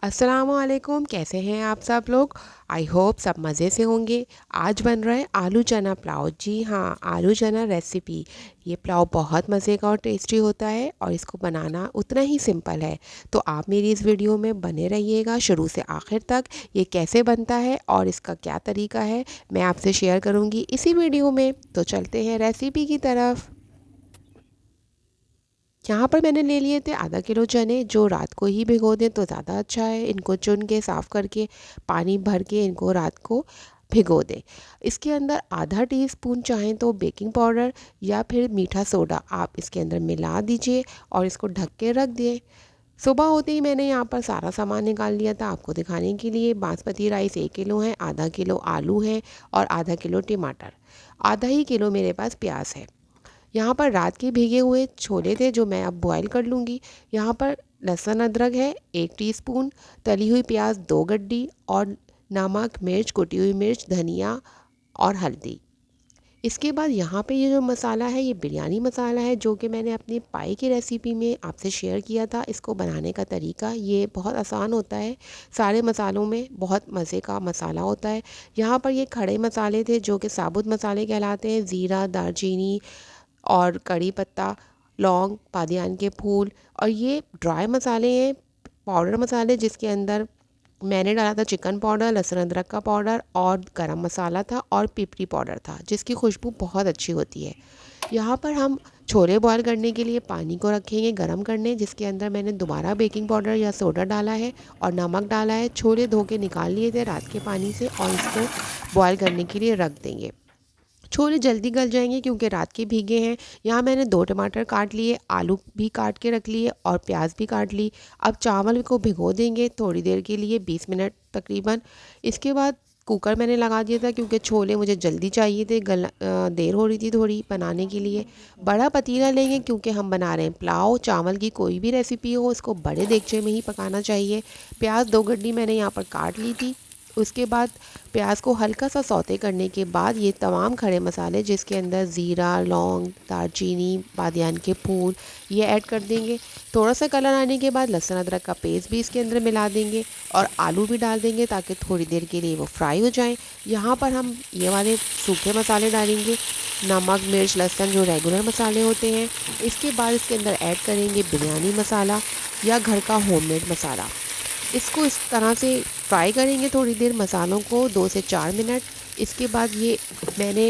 अस्सलामुअलैकुम, कैसे हैं आप सब लोग। आई होप सब मज़े से होंगे। आज बन रहा है आलू चना पुलाव। जी हाँ, आलू चना रेसिपी। ये पुलाव बहुत मज़े का और टेस्टी होता है और इसको बनाना उतना ही सिंपल है। तो आप मेरी इस वीडियो में बने रहिएगा शुरू से आखिर तक। ये कैसे बनता है और इसका क्या तरीका है मैं आपसे शेयर करूँगी इसी वीडियो में। तो चलते हैं रेसिपी की तरफ। यहाँ पर मैंने ले लिए थे आधा किलो चने, जो रात को ही भिगो दें तो ज़्यादा अच्छा है। इनको चुन के साफ़ करके पानी भर के इनको रात को भिगो दें। इसके अंदर आधा टीस्पून चाहें तो बेकिंग पाउडर या फिर मीठा सोडा आप इसके अंदर मिला दीजिए और इसको ढक के रख दिए। सुबह होते ही मैंने यहाँ पर सारा सामान निकाल लिया था आपको दिखाने के लिए। बासमती राइस 1 किलो है, आधा किलो आलू है और आधा किलो टमाटर, आधा ही किलो मेरे पास प्याज है। यहाँ पर रात के भीगे हुए छोले थे जो मैं अब बॉईल कर लूँगी। यहाँ पर लहसुन अदरक है 1 टीस्पून, तली हुई प्याज 2 गड्डी और नमक मिर्च कुटी हुई मिर्च धनिया और हल्दी। इसके बाद यहाँ पे ये जो मसाला है ये बिरयानी मसाला है, जो कि मैंने अपनी पाई की रेसिपी में आपसे शेयर किया था। इसको बनाने का तरीका ये बहुत आसान होता है, सारे मसालों में बहुत मज़े का मसाला होता है। यहाँ पर ये खड़े मसाले थे जो कि साबुत मसाले कहलाते हैं, ज़ीरा दालचीनी और कड़ी पत्ता, लौंग, बादियान के फूल। और ये ड्राई मसाले हैं, पाउडर मसाले, जिसके अंदर मैंने डाला था चिकन पाउडर, लहसुन अदरक का पाउडर और गरम मसाला था और पिपरी पाउडर था, जिसकी खुशबू बहुत अच्छी होती है। यहाँ पर हम छोले बॉयल करने के लिए पानी को रखेंगे गरम करने, जिसके अंदर मैंने दोबारा बेकिंग पाउडर या सोडा डाला है और नमक डाला है। छोले धो के निकाल लिए थे रात के पानी से और इसको बॉयल करने के लिए रख देंगे। छोले जल्दी गल जाएंगे क्योंकि रात के भीगे हैं। यहाँ मैंने 2 टमाटर काट लिए, आलू भी काट के रख लिए और प्याज भी काट ली। अब चावल को भिगो देंगे थोड़ी देर के लिए, 20 मिनट तकरीबन। इसके बाद कुकर मैंने लगा दिया था क्योंकि छोले मुझे जल्दी चाहिए थे, देर हो रही थी थोड़ी बनाने के लिए। बड़ा पतीला लेंगे क्योंकि हम बना रहे हैं पुलाव। चावल की कोई भी रेसिपी हो उसको बड़े देगचे में ही पकाना चाहिए। प्याज 2 गड्डी मैंने यहाँ पर काट ली थी। उसके बाद प्याज को हल्का सा सौते करने के बाद ये तमाम खड़े मसाले, जिसके अंदर ज़ीरा लौंग दालचीनी बादियान के फूल, ये ऐड कर देंगे। थोड़ा सा कलर आने के बाद लहसुन अदरक का पेस्ट भी इसके अंदर मिला देंगे और आलू भी डाल देंगे ताकि थोड़ी देर के लिए वो फ्राई हो जाएं। यहाँ पर हम ये वाले सूखे मसाले डालेंगे, नमक मिर्च लहसुन, जो रेगुलर मसाले होते हैं। इसके बाद इसके अंदर ऐड करेंगे बिरयानी मसाला या घर का होममेड मसाला। इसको इस तरह से फ्राई करेंगे थोड़ी देर मसालों को, 2 से 4 मिनट। इसके बाद ये मैंने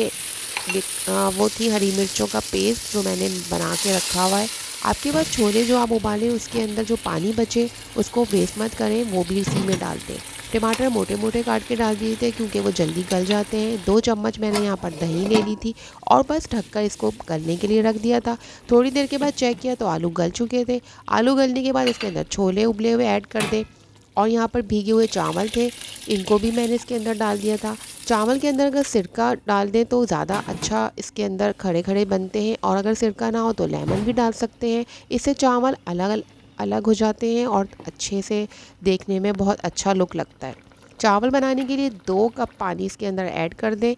वो थी हरी मिर्चों का पेस्ट जो मैंने बना के रखा हुआ है। आपके पास छोले जो आप उबालें उसके अंदर जो पानी बचे उसको वेस्ट मत करें, वो भी इसी में डाल दें। टमाटर मोटे मोटे काट के डाल दिए थे क्योंकि वो जल्दी गल जाते हैं। 2 चम्मच मैंने यहाँ पर दही ले ली थी और बस ढककर इसको गलने के लिए रख दिया था। थोड़ी देर के बाद चेक किया तो आलू गल चुके थे। आलू गलने के बाद इसके अंदर छोले उबले हुए ऐड कर दें और यहाँ पर भीगे हुए चावल थे, इनको भी मैंने इसके अंदर डाल दिया था। चावल के अंदर अगर सिरका डाल दें तो ज़्यादा अच्छा इसके अंदर खड़े खड़े बनते हैं, और अगर सिरका ना हो तो लेमन भी डाल सकते हैं। इससे चावल अलग अलग हो जाते हैं और अच्छे से देखने में बहुत अच्छा लुक लगता है। चावल बनाने के लिए 2 कप पानी इसके अंदर ऐड कर दें।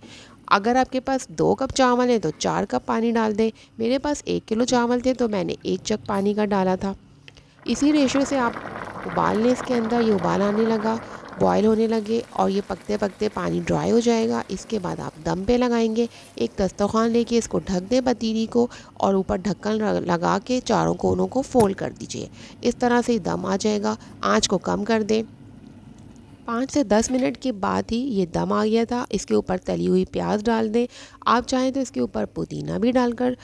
अगर आपके पास 2 कप चावल है तो 4 कप पानी डाल दें। मेरे पास 1 किलो चावल थे तो मैंने 1 जग पानी का डाला था। इसी रेशो से आप उबाल लें। इसके अंदर ये उबाल आने लगा, बॉयल होने लगे और ये पकते पकते पानी ड्राई हो जाएगा। इसके बाद आप दम पे लगाएंगे। एक दस्तरखान लेके इसको ढक दें पतीली को और ऊपर ढक्कन लगा के चारों कोनों को फोल्ड कर दीजिए। इस तरह से दम आ जाएगा। आँच को कम कर दें। 5 से 10 मिनट के बाद ही ये दम आ गया था। इसके ऊपर तली हुई प्याज डाल दें। आप चाहें तो इसके ऊपर पुदीना भी डालकर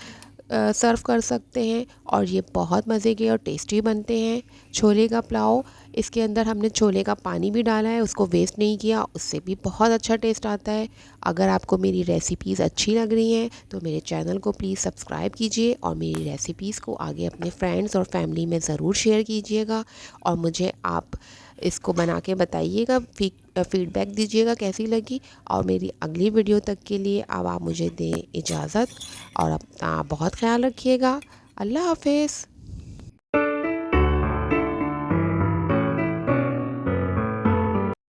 सर्व कर सकते हैं और ये बहुत मज़े के और टेस्टी बनते हैं। छोले का पुलाव, इसके अंदर हमने छोले का पानी भी डाला है, उसको वेस्ट नहीं किया, उससे भी बहुत अच्छा टेस्ट आता है। अगर आपको मेरी रेसिपीज़ अच्छी लग रही हैं तो मेरे चैनल को प्लीज़ सब्सक्राइब कीजिए और मेरी रेसिपीज़ को आगे अपने फ्रेंड्स और फैमिली में ज़रूर शेयर कीजिएगा। और मुझे आप इसको बना के बताइएगा, फीडबैक दीजिएगा कैसी लगी। और मेरी अगली वीडियो तक के लिए अब आप मुझे दें इजाज़त और अपना बहुत ख्याल रखिएगा। अल्लाह हाफिज़।